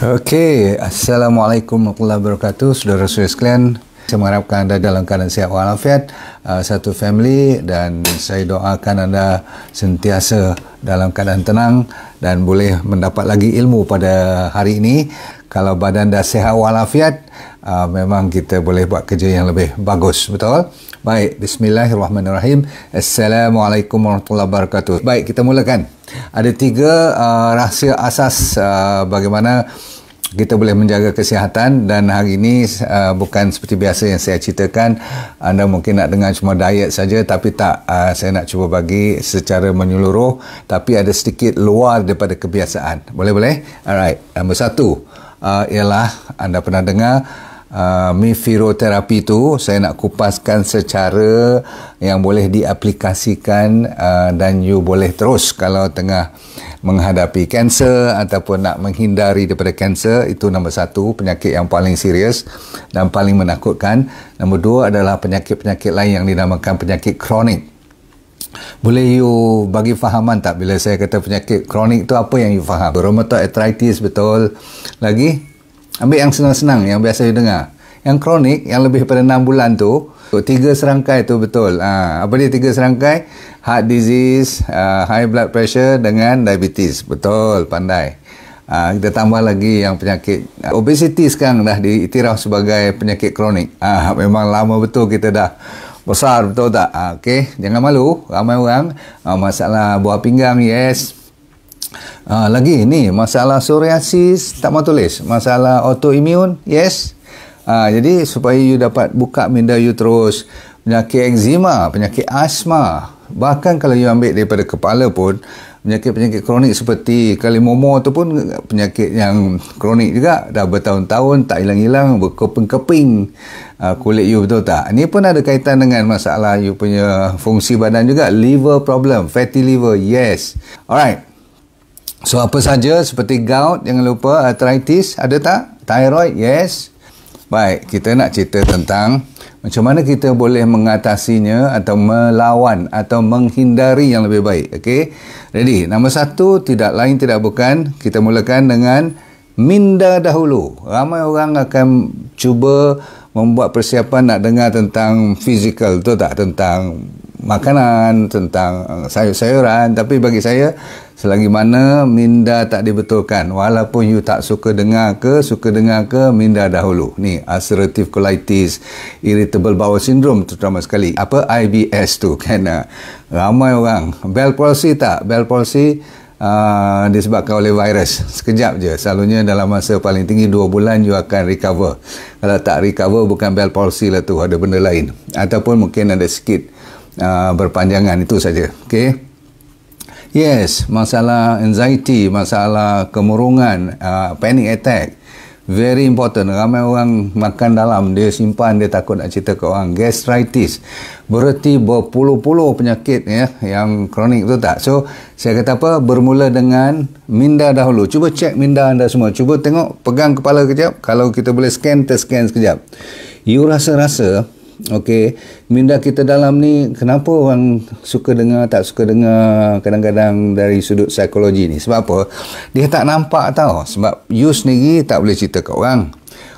Okey, Assalamualaikum warahmatullahi wabarakatuh. Saudara-saudara sekalian, saya mengharapkan anda dalam keadaan sihat walafiat, satu family, dan saya doakan anda sentiasa dalam keadaan tenang dan boleh mendapat lagi ilmu pada hari ini. Kalau badan dah sihat walafiat, memang kita boleh buat kerja yang lebih bagus, betul? Baik, bismillahirrahmanirrahim. Assalamualaikum warahmatullahi wabarakatuh. Baik, kita mulakan. Ada 3 rahsia asas bagaimana kita boleh menjaga kesihatan, dan hari ini bukan seperti biasa yang saya ceritakan. Anda mungkin nak dengar cuma diet saja, tapi tak, saya nak cuba bagi secara menyeluruh, tapi ada sedikit luar daripada kebiasaan. Boleh? Alright. Nombor 1 ialah anda pernah dengar mifiroterapi tu. Saya nak kupaskan secara yang boleh diaplikasikan dan you boleh terus kalau tengah menghadapi kanser ataupun nak menghindari daripada kanser. Itu nombor 1, penyakit yang paling serius dan paling menakutkan. Nombor 2 adalah penyakit-penyakit lain yang dinamakan penyakit kronik. Boleh you bagi fahaman tak bila saya kata penyakit kronik tu, apa yang you faham? Rheumatoid arthritis, betul? Lagi? Ambil yang senang-senang, yang biasa you dengar. Yang kronik, yang lebih daripada 6 bulan tu, 3 serangkai tu, betul? Apa dia 3 serangkai? Heart disease, high blood pressure dengan diabetes. Betul, pandai. Kita tambah lagi yang penyakit obesity sekarang dah diiktiraf sebagai penyakit kronik. Memang lama betul kita dah besar, betul tak? Okey, jangan malu. Ramai orang masalah buah pinggang, yes. Lagi ni masalah psoriasis, tak mau tulis. Masalah autoimmune, yes. Jadi supaya you dapat buka minda you terus. Penyakit eczema, penyakit asma, bahkan kalau you ambil daripada kepala pun, penyakit-penyakit kronik seperti kalimomo tu pun penyakit yang kronik juga, dah bertahun-tahun tak hilang-hilang, berkeping-keping kulit you, betul tak? Ini pun ada kaitan dengan masalah you punya fungsi badan juga. Liver problem, fatty liver, yes. Alright. So apa saja seperti gout, jangan lupa. Arthritis, ada tak? Thyroid, yes. Baik, kita nak cerita tentang macam mana kita boleh mengatasinya atau melawan atau menghindari yang lebih baik. Okey. Ready? Nombor 1, tidak lain tidak bukan, kita mulakan dengan minda dahulu. Ramai orang akan cuba membuat persiapan nak dengar tentang fizikal, betul tak? Tentang makanan, tentang sayur-sayuran. Tapi bagi saya, selagi mana minda tak dibetulkan, walaupun you tak suka dengar ke, minda dahulu. Ni ulcerative colitis, irritable bowel syndrome terutama sekali. Apa? IBS tu kan. Ramai orang. Bell palsy tak? Bell palsy disebabkan oleh virus. Sekejap je. Selalunya dalam masa paling tinggi 2 bulan you akan recover. Kalau tak recover, bukan bell palsy lah tu, ada benda lain. Ataupun mungkin ada sikit berpanjangan, itu saja. Okey. Yes, masalah anxiety, masalah kemurungan, panic attack, very important. Ramai orang makan dalam, dia simpan, dia takut nak cerita ke orang. Gastritis, bererti berpuluh-puluh penyakit ya, yang kronik, betul tak? So saya kata apa, bermula dengan minda dahulu. Cuba cek minda anda semua, cuba tengok, pegang kepala kejap. Kalau kita boleh scan, terscan sekejap. You rasa-rasa, okey, minda kita dalam ni, kenapa orang suka dengar, tak suka dengar, kadang-kadang dari sudut psikologi ni. Sebab apa? Dia tak nampak tau. Sebab you sendiri tak boleh cerita ke orang.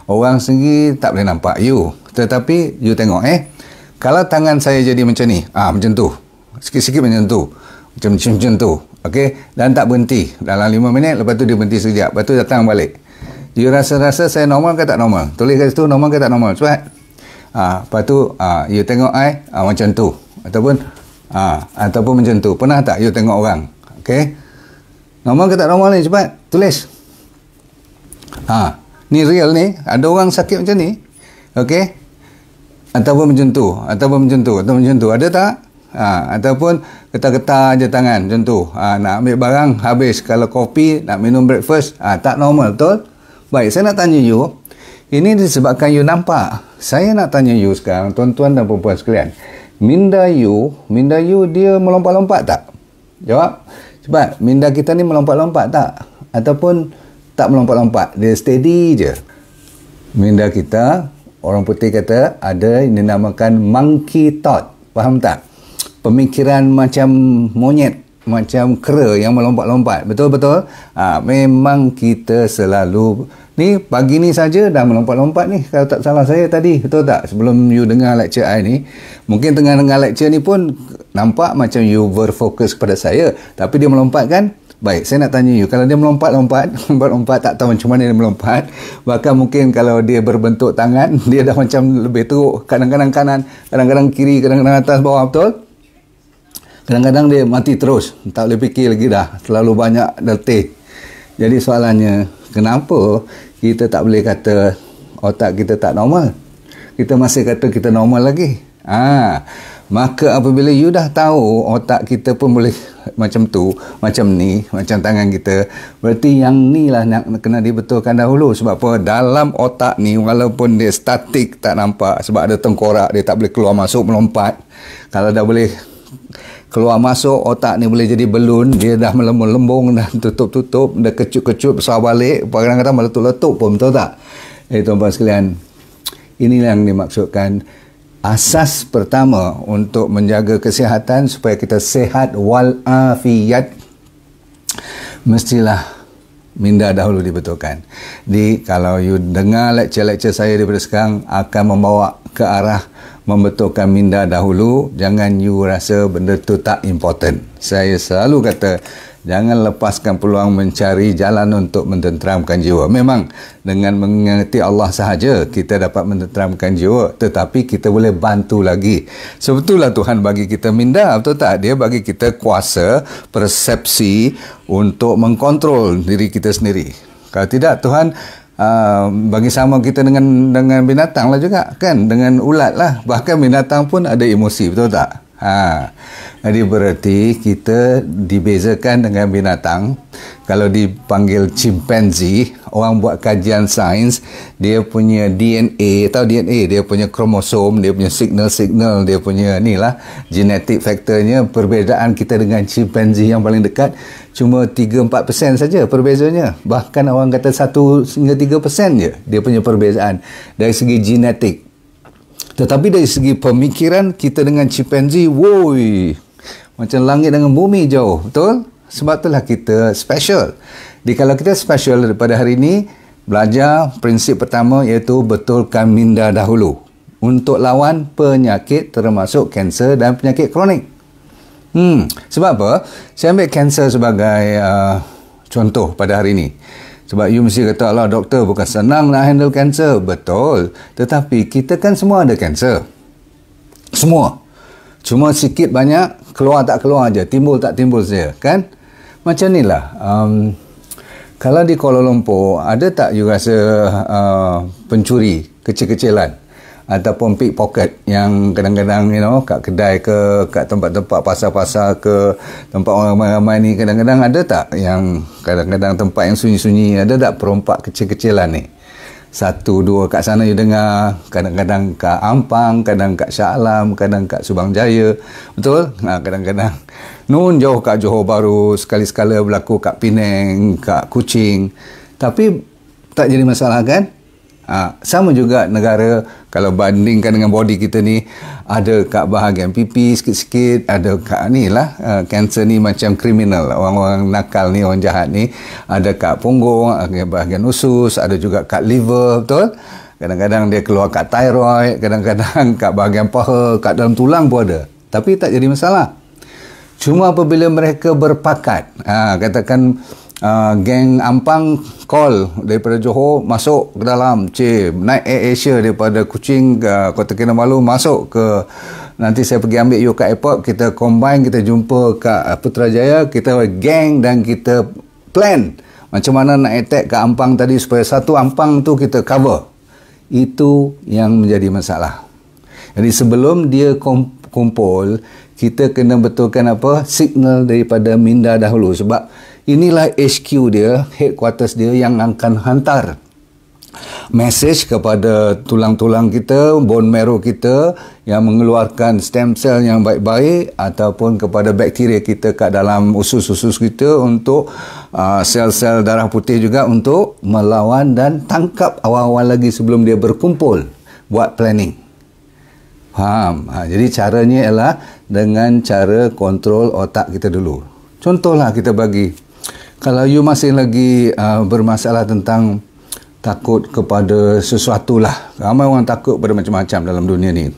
Orang sendiri tak boleh nampak you. Tetapi you tengok kalau tangan saya jadi macam ni, macam tu. Sikit-sikit macam tu. Macam tu. Okey, dan tak berhenti. Dalam 5 minit, lepas tu dia berhenti sekejap. Lepas tu datang balik. You rasa-rasa saya normal ke tak normal? Tulis kat situ, normal ke tak normal? Cepat. Lepas tu you tengok macam tu, ataupun macam tu. Pernah tak you tengok orang? Okey, normal ke tak normal ni? Cepat tulis. Ni real ni, ada orang sakit macam ni. Okey, ataupun macam tu, ataupun macam tu, ataupun macam tu, ada tak? Ataupun getar-getar je tangan macam tu. Nak ambil barang habis. Kalau kopi, nak minum breakfast, tak normal, betul? Baik, saya nak tanya you, ini disebabkan you nampak. Saya nak tanya you sekarang, tuan-tuan dan perempuan sekalian, minda you dia melompat-lompat tak? Jawab. Cepat. Minda kita ni melompat-lompat tak? Ataupun tak melompat-lompat? Dia steady je. Minda kita, orang putih kata, ada yang dinamakan monkey thought. Faham tak? Pemikiran macam monyet. macam kera yang melompat-lompat. Betul-betul. Memang kita selalu ni pagi ni saja dah melompat-lompat ni, kalau tak salah saya tadi. Betul tak? Sebelum you dengar lecture I ni, mungkin tengah dengar lecture ni pun nampak macam you berfokus kepada saya, tapi dia melompat kan? Baik, saya nak tanya you, kalau dia melompat-lompat tak tahu macam mana dia melompat, bahkan mungkin kalau dia berbentuk tangan, dia dah macam lebih teruk, kadang-kadang kanan, kadang-kadang kiri, kadang-kadang atas bawah. Betul? Kadang-kadang dia mati terus, tak boleh fikir lagi dah, terlalu banyak letih. Jadi soalannya, kenapa kita tak boleh kata otak kita tak normal? Kita masih kata kita normal lagi. Maka apabila you dah tahu otak kita pun boleh macam tu, macam ni, macam tangan kita, berarti yang ni lah nak kena dibetulkan dahulu. Sebab apa? Dalam otak ni, walaupun dia statik, tak nampak, sebab ada tengkorak, dia tak boleh keluar masuk melompat. Kalau dah boleh keluar masuk, otak ni boleh jadi belun, dia dah melembung-lembung, dah tutup-tutup, dah kecut-kecut, besar balik, kadang-kadang meletup-letup pun. Betul tak? Tuan-tuan sekalian, inilah yang dimaksudkan asas pertama untuk menjaga kesihatan, supaya kita sihat walafiat, mestilah minda dahulu dibetulkan. Kalau you dengar lecture-lecture saya daripada sekarang, akan membawa ke arah membetulkan minda dahulu. Jangan you rasa benda tu tak important. Saya selalu kata, jangan lepaskan peluang mencari jalan untuk mententeramkan jiwa. Memang dengan mengingati Allah sahaja kita dapat mententeramkan jiwa, tetapi kita boleh bantu lagi. Sebetulnya Tuhan bagi kita minda, betul tak? Dia bagi kita kuasa persepsi untuk mengkontrol diri kita sendiri. Kalau tidak, Tuhan bagi sama kita dengan binatang lah juga, kan? Dengan ulat lah. Bahkan binatang pun ada emosi, betul tak? Jadi berarti kita dibezakan dengan binatang. Kalau dipanggil chimpanzee, orang buat kajian sains, dia punya DNA, tahu DNA, dia punya kromosom, dia punya signal, dia punya ni lah, genetic factornya. Perbezaan kita dengan chimpanzee yang paling dekat cuma 3-4% saja perbezanya. Bahkan orang kata 1 hingga 3% je dia punya perbezaan dari segi genetik. Tetapi dari segi pemikiran, kita dengan chimpanzee, woi, macam langit dengan bumi jauh. Betul? Sebab itulah kita special. Jadi kalau kita special daripada hari ini, belajar prinsip pertama, iaitu betulkan minda dahulu untuk lawan penyakit termasuk kanser dan penyakit kronik. Sebab apa? Saya ambil kanser sebagai contoh pada hari ini. Sebab you mesti kata, Allah doktor, bukan senang nak handle kanser. Betul. Tetapi kita kan semua ada kanser. Semua. Cuma sikit banyak, keluar tak keluar aja, timbul tak timbul saja, kan? Macam ni lah. Kalau di Kuala Lumpur, ada tak you rasa pencuri kecil-kecilan ataupun pickpocket yang kadang-kadang, kat kedai ke, kat tempat-tempat pasar-pasar ke, tempat orang ramai-ramai ni, kadang-kadang ada tak yang kadang-kadang tempat yang sunyi-sunyi, ada tak perompak kecil-kecilan ni? 1-2 kat sana you dengar, kadang-kadang kat Ampang, kadang kat Shah Alam, kadang kat Subang Jaya. Betul? Kadang-kadang nun jauh kat Johor Bahru, sekali-sekala berlaku kat Penang, kat Kuching. Tapi tak jadi masalah, kan? Sama juga negara, kalau bandingkan dengan body kita ni, ada kat bahagian pipi sikit-sikit, ada kat ni lah, kanser ni macam kriminal, orang-orang nakal ni, orang jahat ni, ada kat punggung, bahagian usus, ada juga kat liver. Betul? Kadang-kadang dia keluar kat thyroid, kadang-kadang kat bahagian paha, kat dalam tulang pun ada. Tapi tak jadi masalah. Cuma apabila mereka berpakat, katakan geng Ampang call daripada Johor masuk ke dalam, naik Air Asia daripada Kuching ke Kota Kinabalu, masuk ke, nanti saya pergi ambil you kat airport, kita combine, kita jumpa kat Putrajaya, kita geng dan kita plan macam mana nak attack ke Ampang tadi, supaya satu Ampang tu kita cover. Itu yang menjadi masalah. Jadi sebelum dia kumpul, kita kena betulkan apa? Signal daripada minda dahulu. Sebab inilah HQ dia, headquarters dia, yang akan hantar message kepada tulang-tulang kita, bone marrow kita, yang mengeluarkan stem cell yang baik-baik, ataupun kepada bakteria kita kat dalam usus-usus kita, untuk sel-sel darah putih juga, untuk melawan dan tangkap awal-awal lagi sebelum dia berkumpul, buat planning. Faham? Jadi caranya ialah dengan cara kontrol otak kita dulu. Contohlah kita bagi, kalau you masih lagi bermasalah tentang takut kepada sesuatu lah. Ramai orang takut pada macam-macam dalam dunia ni.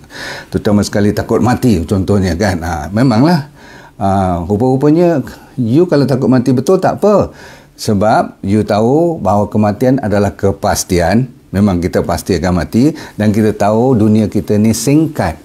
Terutama sekali takut mati contohnya kan. Memanglah rupa-rupanya you kalau takut mati betul tak apa. Sebab you tahu bahawa kematian adalah kepastian. Memang kita pasti akan mati dan kita tahu dunia kita ni singkat.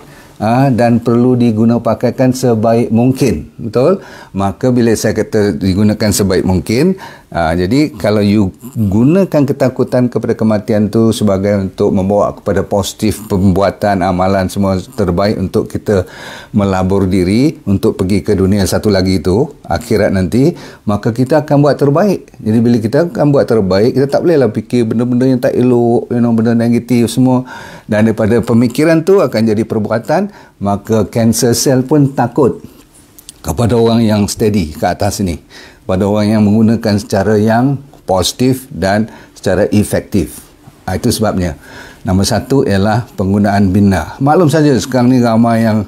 Dan perlu digunakan sebaik mungkin, betul? Maka bila saya kata digunakan sebaik mungkin, jadi kalau you gunakan ketakutan kepada kematian tu sebagai untuk membawa kepada positif pembuatan amalan semua terbaik untuk kita melabur diri untuk pergi ke dunia satu lagi itu, akhirat nanti, maka kita akan buat terbaik. Jadi bila kita akan buat terbaik, kita tak bolehlah fikir benda-benda yang tak elok, benda negatif semua, dan daripada pemikiran tu akan jadi perbuatan. Maka cancer cell pun takut kepada orang yang steady ke atas ni, pada orang yang menggunakan secara yang positif dan secara efektif. Itu sebabnya nombor satu ialah penggunaan bina. Maklum saja sekarang ni ramai yang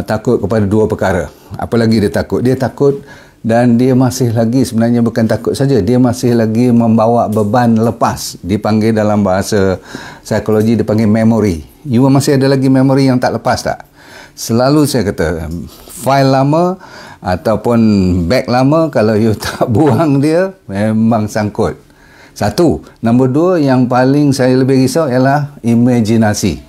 takut kepada dua perkara. Apa lagi dia takut? Dia takut dan dia masih lagi, sebenarnya bukan takut saja, dia masih lagi membawa beban lepas. Dipanggil dalam bahasa psikologi, dipanggil memory. You masih ada lagi memory yang tak lepas tak? Selalu saya kata, file lama ataupun bag lama, kalau you tak buang dia, memang sangkut. Satu. Nombor dua, yang paling saya lebih risau ialah imajinasi.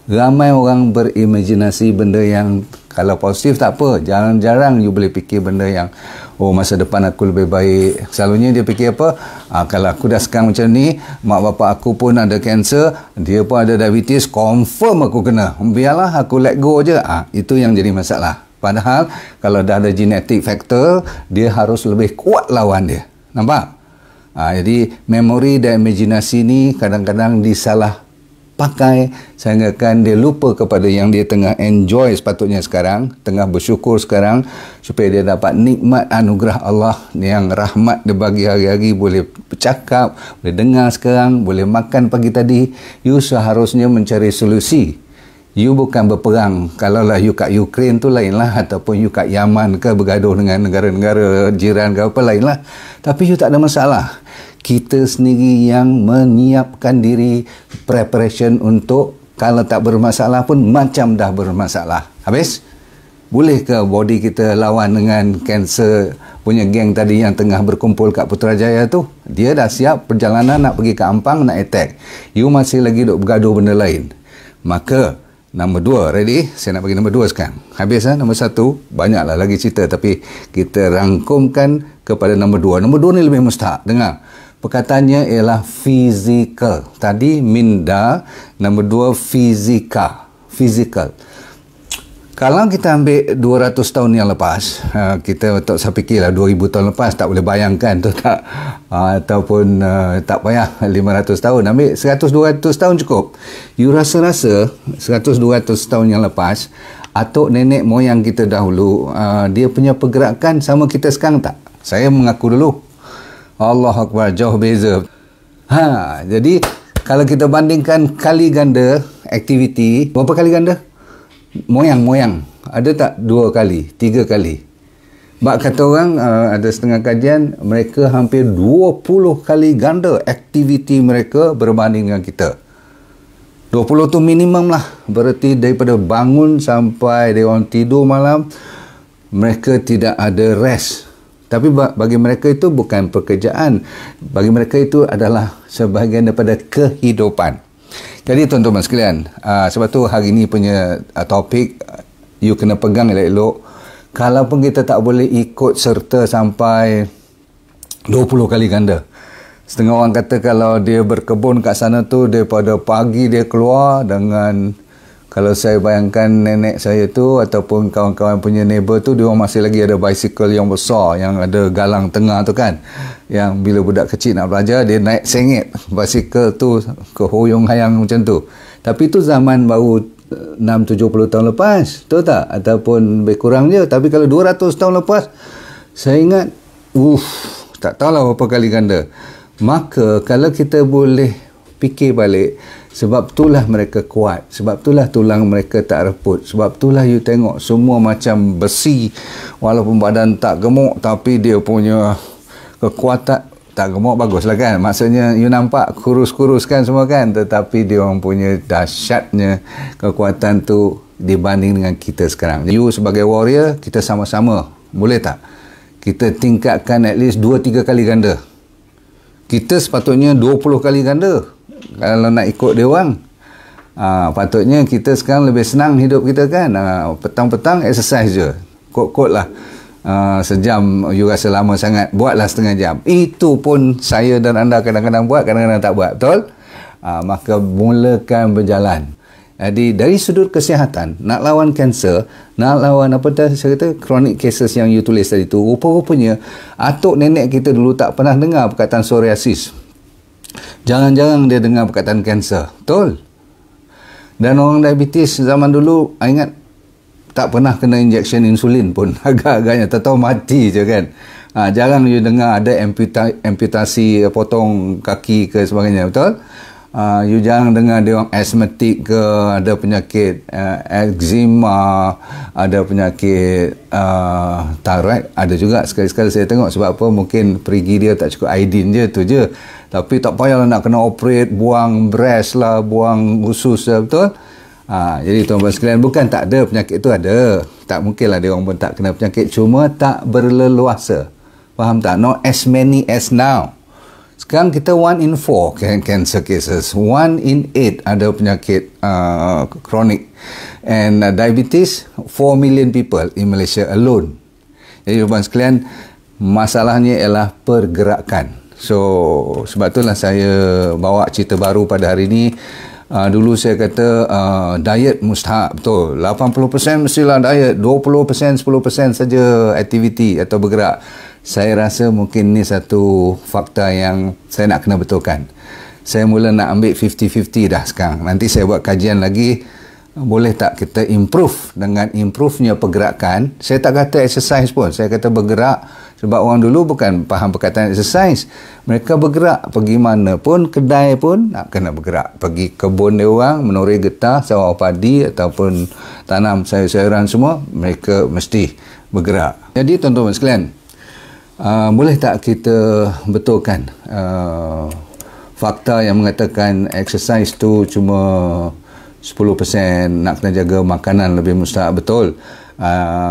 Ramai orang berimajinasi benda yang kalau positif tak apa, jarang-jarang you boleh fikir benda yang masa depan aku lebih baik. Selalunya dia fikir apa? Kalau aku dah sekarang macam ni, mak bapak aku pun ada kanser, dia pun ada diabetes, confirm aku kena. Biarlah aku let go je. Itu yang jadi masalah. Padahal kalau dah ada genetic factor, dia harus lebih kuat lawan dia. Nampak? Jadi memori dan imajinasi ni kadang-kadang disalah pakai sehingga kan dia lupa kepada yang dia tengah enjoy sepatutnya sekarang, tengah bersyukur sekarang supaya dia dapat nikmat anugerah Allah yang rahmat dia bagi hari-hari, boleh bercakap, boleh dengar sekarang, boleh makan pagi tadi. You seharusnya mencari solusi. You bukan berperang. Kalaulah you kat Ukraine tu lainlah, ataupun you kat Yaman ke bergaduh dengan negara-negara jiran ke apa lainlah. Tapi you tak ada masalah. Kita sendiri yang menyiapkan diri, preparation untuk kalau tak bermasalah pun macam dah bermasalah. Habis? Boleh ke body kita lawan dengan kanser punya geng tadi yang tengah berkumpul kat Putrajaya tu? Dia dah siap perjalanan nak pergi ke Ampang nak attack. You masih lagi duk bergaduh benda lain. Maka nombor dua, ready? Saya nak bagi nombor dua sekarang. Habis nombor satu, banyaklah lagi cerita, tapi kita rangkumkan kepada nombor dua. Nombor dua ni lebih mustahak. Dengar. Perkataannya ialah physical. Tadi minda, nombor dua physical. Kalau kita ambil 200 tahun yang lepas, kita tak saya fikirlah 2000 tahun lepas, tak boleh bayangkan tu tak, ataupun tak payah 500 tahun, ambil 100-200 tahun cukup. You rasa-rasa 100-200 tahun yang lepas, atuk nenek moyang kita dahulu, dia punya pergerakan sama kita sekarang tak? Saya mengaku dulu. Allah Akbar, jauh beza. Jadi kalau kita bandingkan kali ganda aktiviti, berapa kali ganda? Moyang ada tak 2 kali, 3 kali? Bak kata orang, ada setengah kajian, mereka hampir 20 kali ganda aktiviti mereka berbanding dengan kita. 20 tu minimum lah. Berarti daripada bangun sampai dia orang tidur malam, mereka tidak ada rest. Tapi bagi mereka itu bukan pekerjaan. Bagi mereka itu adalah sebahagian daripada kehidupan. Jadi tuan-tuan sekalian, sebab tu hari ni punya topik, you kena pegang elok-elok. Kalaupun kita tak boleh ikut serta sampai 20 kali ganda. Setengah orang kata kalau dia berkebun kat sana tu, daripada pagi dia keluar dengan, kalau saya bayangkan nenek saya tu ataupun kawan-kawan punya neighbor tu, dia orang masih lagi ada bicycle yang besar yang ada galang tengah tu kan, yang bila budak kecil nak belajar dia naik sengit bicycle tu ke hoyong hayang macam tu. Tapi tu zaman baru 6-70 tahun lepas, betul tak? Ataupun lebih kurang je. Tapi kalau 200 tahun lepas, saya ingat tak tahulah berapa kali ganda. Maka kalau kita boleh fikir balik, Sebab itulah mereka kuat. Sebab itulah tulang mereka tak reput. Sebab itulah you tengok semua macam besi. Walaupun badan tak gemuk, tapi dia punya kekuatan. Tak gemuk baguslah kan. Maksudnya you nampak kurus-kurus kan semua kan. Tetapi dia orang punya dahsyatnya kekuatan tu dibanding dengan kita sekarang. You sebagai warrior, kita sama-sama. Boleh tak? Kita tingkatkan at least 2-3 kali ganda. Kita sepatutnya 20 kali ganda. Kalau nak ikut dia orang. Patutnya kita sekarang lebih senang hidup kita kan. Petang-petang exercise je. Kot-kot lah. Sejam you rasa lama sangat. Buatlah setengah jam. Itu pun saya dan anda kadang-kadang buat, kadang-kadang tak buat. Betul? Maka mulakan berjalan. Jadi dari sudut kesihatan, nak lawan kanser, nak lawan apa tadi saya kata chronic cases yang you tulis tadi tu, rupa-rupanya atuk nenek kita dulu tak pernah dengar perkataan psoriasis. Jarang-jarang dia dengar perkataan kanser. Betul? Dan orang diabetes zaman dulu, ingat tak pernah kena injection insulin pun. Agak-agaknya tak tahu mati je kan. Jarang you dengar ada amputasi potong kaki ke sebagainya. Betul? You jarang dengar dia orang asthmatik ke, ada penyakit eczema, ada penyakit thyroid, ada juga sekali-sekali saya tengok. Sebab apa? Mungkin perigi dia tak cukup iodine je, tu je. Tapi tak payahlah nak kena operate, buang breast lah, buang usus lah, betul? Jadi tuan-tuan sekalian, bukan tak ada penyakit tu, ada. Tak mungkinlah dia orang pun tak kena penyakit, cuma tak berleluasa. Faham tak? Not as many as now. Sekarang kita 1 in 4 cancer cases. 1 in 8 ada penyakit chronic. And diabetes, 4 million people in Malaysia alone. Jadi tuan-tuan sekalian, masalahnya ialah pergerakan. So, sebab itulah saya bawa cerita baru pada hari ini. Dulu saya kata diet mustahak, betul. 80% mestilah diet, 20%, 10% saja aktiviti atau bergerak. Saya rasa mungkin ni satu fakta yang saya nak kena betulkan. Saya mula nak ambil 50-50 dah sekarang. Nanti saya buat kajian lagi. Boleh tak kita improve dengan improve-nya pergerakan. Saya tak kata exercise pun. Saya kata bergerak. Sebab orang dulu bukan faham perkataan exercise. Mereka bergerak. Pergi mana pun, kedai pun nak kena bergerak. Pergi kebun dia orang, menoreh getah, sawah padi ataupun tanam sayur-sayuran semua, mereka mesti bergerak. Jadi tuan-tuan sekalian, boleh tak kita betulkan fakta yang mengatakan exercise tu cuma 10%, nak kena jaga makanan lebih mustahak, betul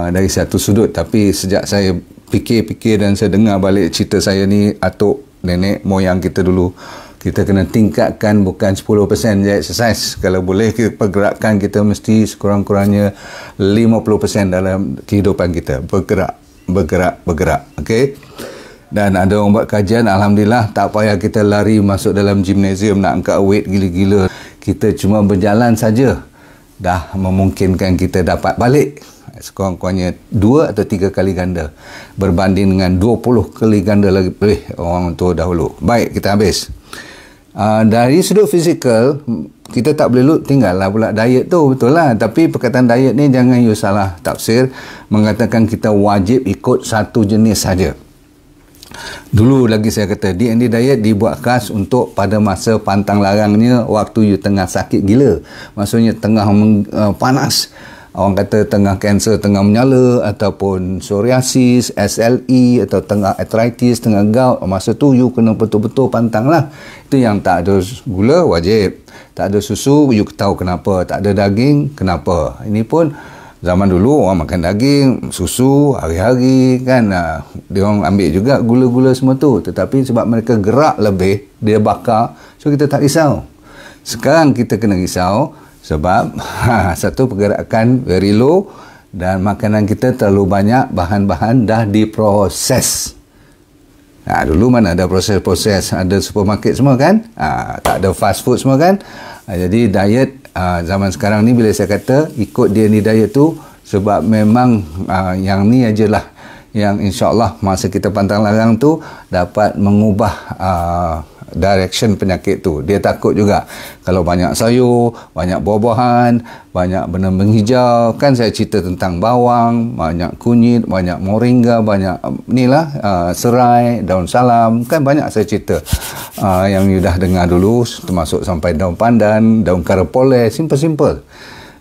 dari satu sudut. Tapi sejak saya fikir-fikir dan saya dengar balik cerita saya ni, atuk nenek moyang kita dulu, kita kena tingkatkan bukan 10% je exercise. Kalau boleh pergerakan kita mesti sekurang-kurangnya 50% dalam kehidupan kita. Bergerak. Okey. Dan ada orang buat kajian, alhamdulillah tak payah kita lari masuk dalam gimnasium nak angkat weight gila-gila. Kita cuma berjalan saja dah memungkinkan kita dapat balik sekurang-kurangnya 2 atau 3 kali ganda berbanding dengan 20 kali ganda lebih orang tu dahulu. Baik, kita habis. Dari sudut fizikal, kita tak boleh tinggallah pula diet tu, betul lah. Tapi perkataan diet ni jangan you salah tafsir, mengatakan kita wajib ikut satu jenis saja. Dulu lagi saya kata D&D diet dibuat khas untuk pada masa pantang larangnya, waktu you tengah sakit gila, maksudnya tengah panas, orang kata tengah kanser tengah menyala, ataupun psoriasis, SLE, atau tengah arthritis, tengah gout. Masa tu you kena betul-betul pantang lah. Itu yang tak ada gula wajib, tak ada susu you tahu kenapa, tak ada daging kenapa. Ini pun zaman dulu orang makan daging, susu hari-hari kan, dia orang ambil juga gula-gula semua tu. Tetapi sebab mereka gerak lebih, dia bakar, so kita tak risau. Sekarang kita kena risau sebab satu, pergerakan very low, dan makanan kita terlalu banyak bahan-bahan dah diproses. Dulu mana ada proses-proses, ada supermarket semua kan, tak ada fast food semua kan. Jadi diet zaman sekarang ni, bila saya kata ikut dia ni diet tu, sebab memang yang ni ajalah yang insyaAllah masa kita pantang larang tu dapat mengubah direction penyakit tu. Dia takut juga kalau banyak sayur, banyak buah-buahan, banyak benda menghijau. Kan saya cerita tentang bawang, banyak kunyit, banyak moringa, banyak serai, daun salam. Kan banyak saya cerita yang you dah dengar dulu, termasuk sampai daun pandan, daun karapole, simple-simple.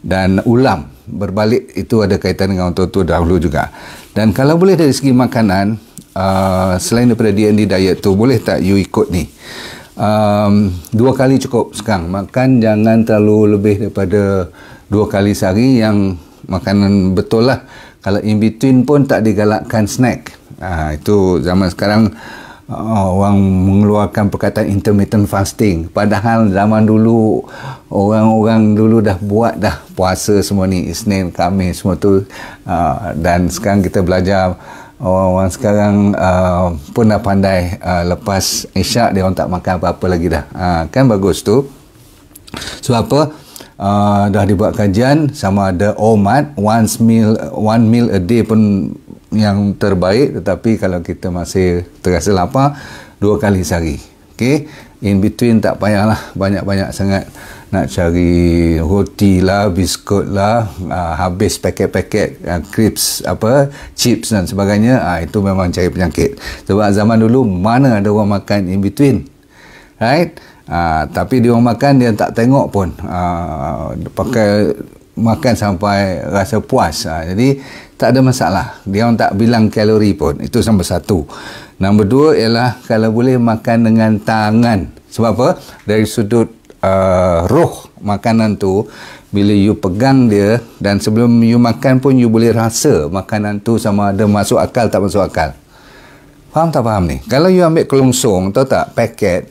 Dan ulam berbalik itu ada kaitan dengan untuk tu dahulu juga. Dan kalau boleh dari segi makanan, selain daripada D&D diet tu, boleh tak you ikut ni? 2 kali cukup sekarang. Makan jangan terlalu lebih daripada 2 kali sehari, yang makanan betul lah. Kalau in between pun tak digalakkan snack. Itu zaman sekarang orang mengeluarkan perkataan intermittent fasting. Padahal zaman dulu orang-orang dulu dah buat dah puasa semua ni, Isnin, Khamis semua tu. Dan sekarang kita belajar, orang sekarang pun dah pandai, lepas Isyak dia orang tak makan apa-apa lagi dah. Kan bagus tu. Sebab apa? Dah dibuat kajian, sama ada OMAD, one meal a day pun yang terbaik, tetapi kalau kita masih terasa lapar, 2 kali sehari. Okay? In between tak payahlah banyak-banyak sangat nak cari roti lah, biskut lah, habis paket-paket crisps, chips dan sebagainya. Itu memang cari penyakit. Sebab zaman dulu mana ada orang makan in between, right? Tapi dia orang makan, dia tak tengok pun, pakai makan sampai rasa puas. Jadi tak ada masalah, dia orang tak bilang kalori pun. Itu nombor 1. Nombor 2 ialah kalau boleh makan dengan tangan. Sebab apa? Dari sudut roh makanan tu, bila you pegang dia, dan sebelum you makan pun you boleh rasa makanan tu sama ada masuk akal tak masuk akal. Faham tak faham ni? Kalau you ambil kelongsong, tahu tak, paket,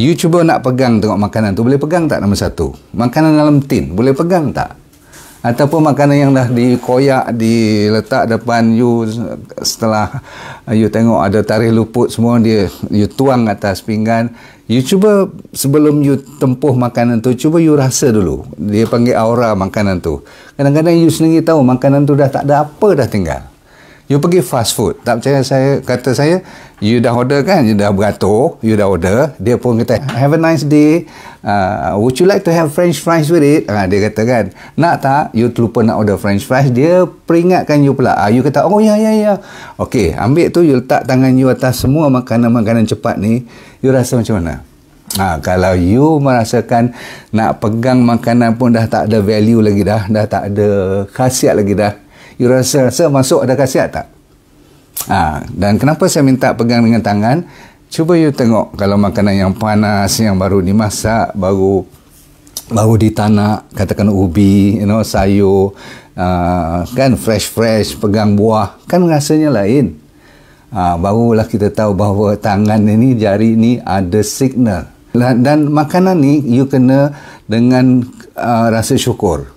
you cuba nak pegang tengok makanan tu, boleh pegang tak? Nombor 1. Makanan dalam tin, boleh pegang tak? Ataupun makanan yang dah dikoyak, diletak depan you, setelah you tengok ada tarikh luput semua, dia you tuang atas pinggan, you cuba sebelum you tempuh makanan tu, cuba you rasa dulu. Dia panggil aura makanan tu. Kadang-kadang you sendiri tahu makanan tu dah tak ada apa dah tinggal. You pergi fast food, tak percaya kata saya, you dah order kan, you dah beratur, you dah order, dia pun kata, have a nice day, would you like to have french fries with it? Dia kata kan, nak tak? You terlupa nak order french fries, dia peringatkan you pula. You kata, oh ya. Ok, ambil tu, you letak tangan you atas semua makanan-makanan cepat ni, you rasa macam mana? Kalau you merasakan nak pegang makanan pun dah tak ada value lagi dah tak ada khasiat lagi dah, you rasa masuk ada khasiat tak? Dan kenapa saya minta pegang dengan tangan? Cuba you tengok, kalau makanan yang panas, yang baru dimasak, baru ditanak, katakan ubi, sayur, kan fresh, pegang buah, kan rasanya lain. Barulah kita tahu bahawa tangan ini, jari ini ada signal. Dan makanan ni you kena dengan rasa syukur.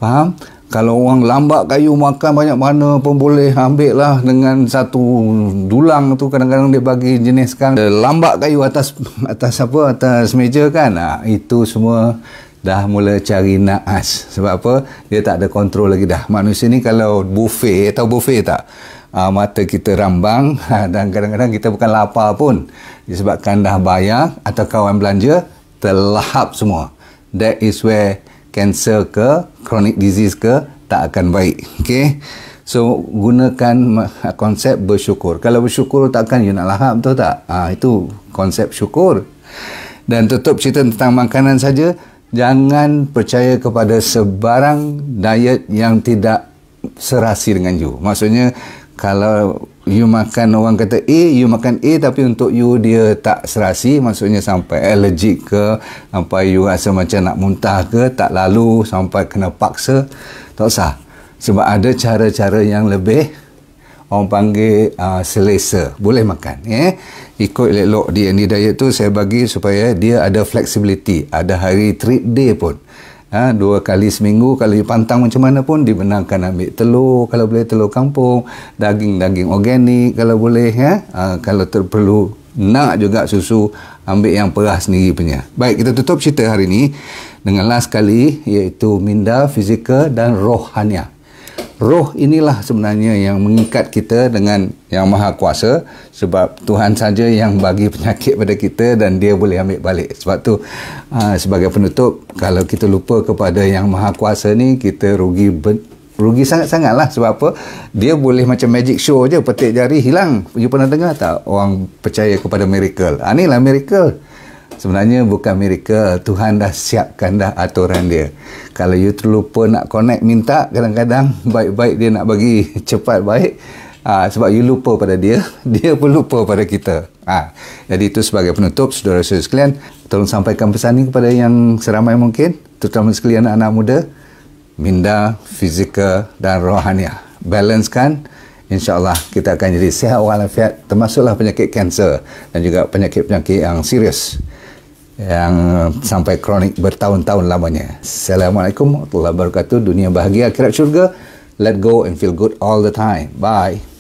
Faham? Kalau orang lambat kayu makan banyak mana pun boleh, ambil lah dengan satu dulang tu, kadang-kadang dia bagi jenis sekarang lambat kayu atas meja kan. Itu semua dah mula cari naas. Sebab apa? Dia tak ada kontrol lagi dah. Manusia ni kalau buffet, tahu buffet tak? Mata kita rambang dan kadang-kadang kita bukan lapar pun, disebabkan dah bayar atau kawan belanja, terlahap semua. That is where cancer ke, chronic disease ke, tak akan baik. Okay? So, gunakan konsep bersyukur. Kalau bersyukur, takkan you nak lahap, betul tak? Itu konsep syukur. Dan tutup cerita tentang makanan saja, jangan percaya kepada sebarang diet yang tidak serasi dengan you. Maksudnya, kalau you makan, orang kata A, you makan A tapi untuk you dia tak serasi, maksudnya sampai allergic ke, sampai you rasa macam nak muntah ke, tak lalu, sampai kena paksa, tak usah. Sebab ada cara-cara yang lebih, orang panggil selesa, boleh makan. Ikut elok D&D diet tu saya bagi supaya dia ada flexibility, ada hari treat day pun. 2 kali seminggu, kalau you pantang macam mana pun, dibenarkan ambil telur, kalau boleh telur kampung, daging organik kalau boleh, kalau perlu nak juga susu, ambil yang perah sendiri punya. Baik, kita tutup cerita hari ini dengan last kali, iaitu minda, fizikal dan rohania. roh inilah sebenarnya yang mengikat kita dengan Yang Maha Kuasa, sebab Tuhan saja yang bagi penyakit pada kita dan Dia boleh ambil balik. Sebab tu sebagai penutup, kalau kita lupa kepada Yang Maha Kuasa ni, kita rugi sangat-sangat lah. Sebab apa? Dia boleh macam magic show je, petik jari hilang. You pernah dengar tak orang percaya kepada miracle? Inilah miracle. Sebenarnya bukan miracle. Tuhan dah siapkan dah aturan dia. Kalau you terlupa nak connect, minta, kadang-kadang baik-baik dia nak bagi cepat baik. Sebab you lupa pada dia, dia pun lupa pada kita. Jadi itu sebagai penutup, saudara-saudara sekalian, tolong sampaikan pesan ini kepada yang seramai mungkin, terutama sekalian anak muda. Minda, fizikal dan rohaniah. Balancekan, insya-Allah kita akan jadi sihat walafiat, termasuklah penyakit kanser dan juga penyakit-penyakit yang serius yang sampai kronik bertahun-tahun lamanya. Assalamualaikum warahmatullahi wabarakatuh. Dunia bahagia, akhirat syurga. Let go and feel good all the time. Bye.